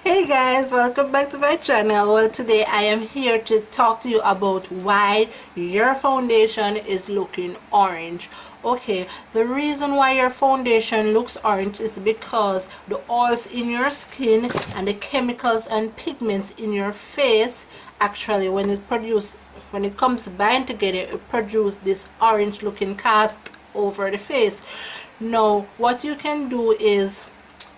Hey guys, welcome back to my channel. Well, today I am here to talk to you about why your foundation is looking orange. Okay, the reason why your foundation looks orange is because the oils in your skin and the chemicals and pigments in your face actually when it comes to bind together, it produce this orange looking cast over the face. Now what you can do is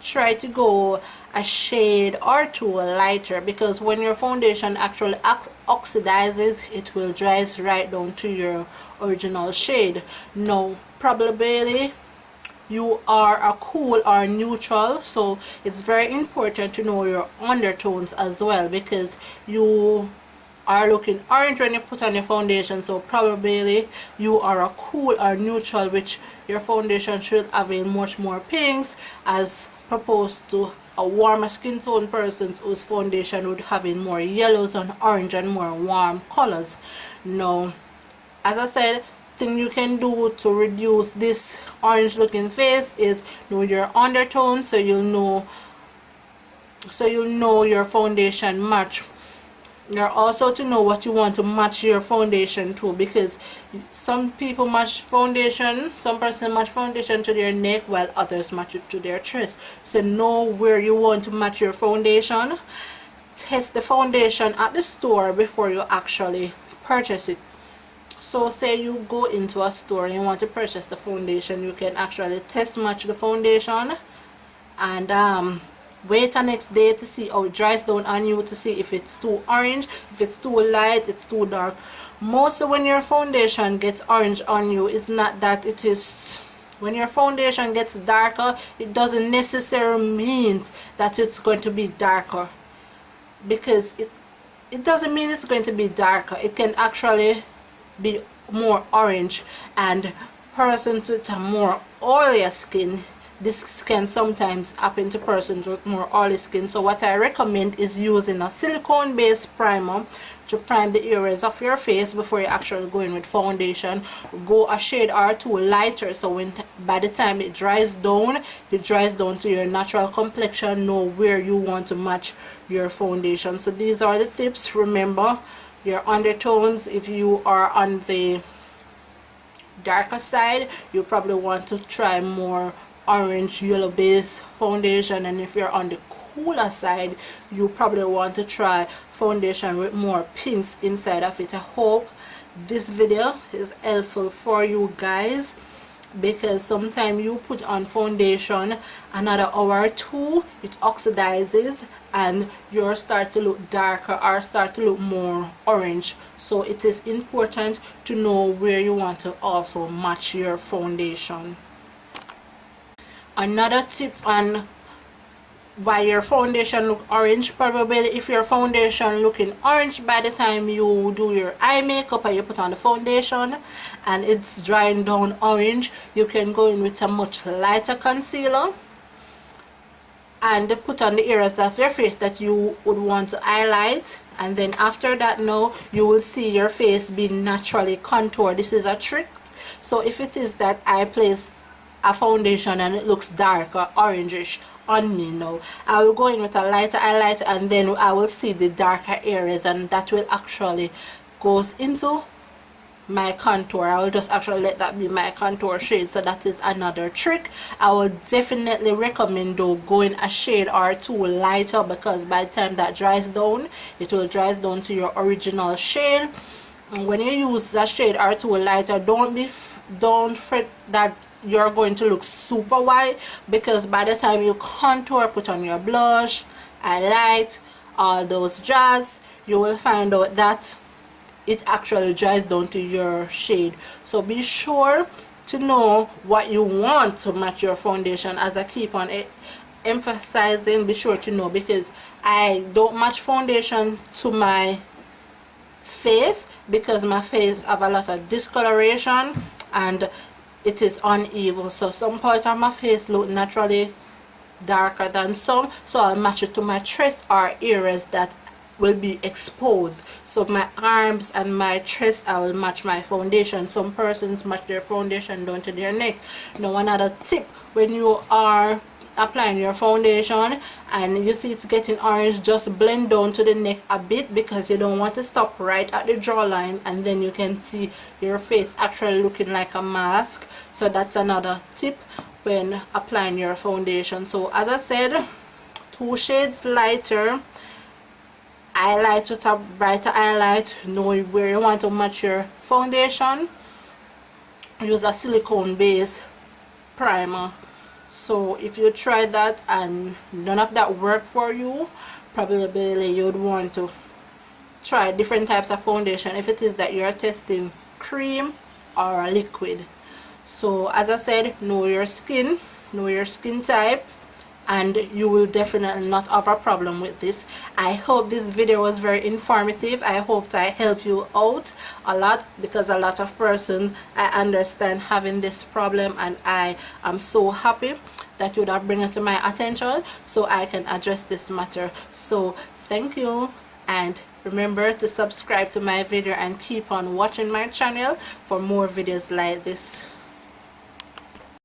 try to go a shade or two lighter, because when your foundation actually oxidizes, it will dry right down to your original shade. Now probably you are a cool or neutral, so it's very important to know your undertones as well, because you are looking orange when you put on your foundation, so probably you are a cool or neutral, which your foundation should have in much more pinks as opposed to a warmer skin tone person whose foundation would have in more yellows and orange and more warm colors. Now, as I said, thing you can do to reduce this orange looking face is know your undertone, so you'll know your foundation match. You're also to know what you want to match your foundation to, because some people match foundation, some person match foundation to their neck while others match it to their chest. So know where you want to match your foundation. Test the foundation at the store before you actually purchase it. So say you go into a store and you want to purchase the foundation, you can actually test match the foundation and wait the next day to see how it dries down on you, to see if it's too orange, if it's too light, it's too dark. Mostly when your foundation gets orange on you, it's not that it is. When your foundation gets darker, it doesn't necessarily mean that it's going to be darker, because it doesn't mean it's going to be darker. It can actually be more orange, and persons with a more oilier skin, this can sometimes happen to persons with more oily skin. So what I recommend is using a silicone based primer to prime the areas of your face before you actually go in with foundation. Go a shade or two lighter, so when by the time it dries down to your natural complexion. Know where you want to match your foundation. So these are the tips. Remember your undertones. If you are on the darker side, you probably want to try more orange yellow base foundation, and if you're on the cooler side, you probably want to try foundation with more pinks inside of it. I hope this video is helpful for you guys, because sometimes you put on foundation another hour or two, it oxidizes and you start to look darker or start to look more orange. So it is important to know where you want to also match your foundation. Another tip on why your foundation look orange, probably if your foundation looking orange by the time you do your eye makeup or you put on the foundation and it's drying down orange, you can go in with a much lighter concealer and put on the areas of your face that you would want to highlight, and then after that, now you will see your face being naturally contoured. This is a trick. So if it is that I place a foundation and it looks dark or orangish on me, now I will go in with a lighter highlight and then I will see the darker areas, and that will actually goes into my contour. I will just actually let that be my contour shade. So that is another trick. I will definitely recommend though going a shade or two lighter, because by the time that dries down, it will dry down to your original shade. And when you use a shade or two lighter, don't fret that you're going to look super white, because by the time you contour, put on your blush, highlight, all those jazz, you will find out that it actually dries down to your shade. So be sure to know what you want to match your foundation. As I keep on emphasizing, be sure to know, because I don't match foundation to my face, because my face have a lot of discoloration and it is uneven. So some part of my face look naturally darker than some, so I'll match it to my chest or areas that will be exposed. So my arms and my chest, I will match my foundation. Some persons match their foundation down to their neck. Now another tip, when you are applying your foundation and you see it's getting orange, just blend down to the neck a bit, because you don't want to stop right at the jawline and then you can see your face actually looking like a mask. So that's another tip when applying your foundation. So as I said, 2 shades lighter highlight with a brighter highlight. Know where you want to match your foundation. Use a silicone base primer. So if you try that and none of that worked for you, probably you'd want to try different types of foundation if it is that you're testing cream or a liquid. So as I said, know your skin type, and you will definitely not have a problem with this. I hope this video was very informative. I hope I helped you out a lot, because a lot of persons, I understand, having this problem, and I am so happy that you would have bring it to my attention so I can address this matter. So thank you, and remember to subscribe to my video and keep on watching my channel for more videos like this.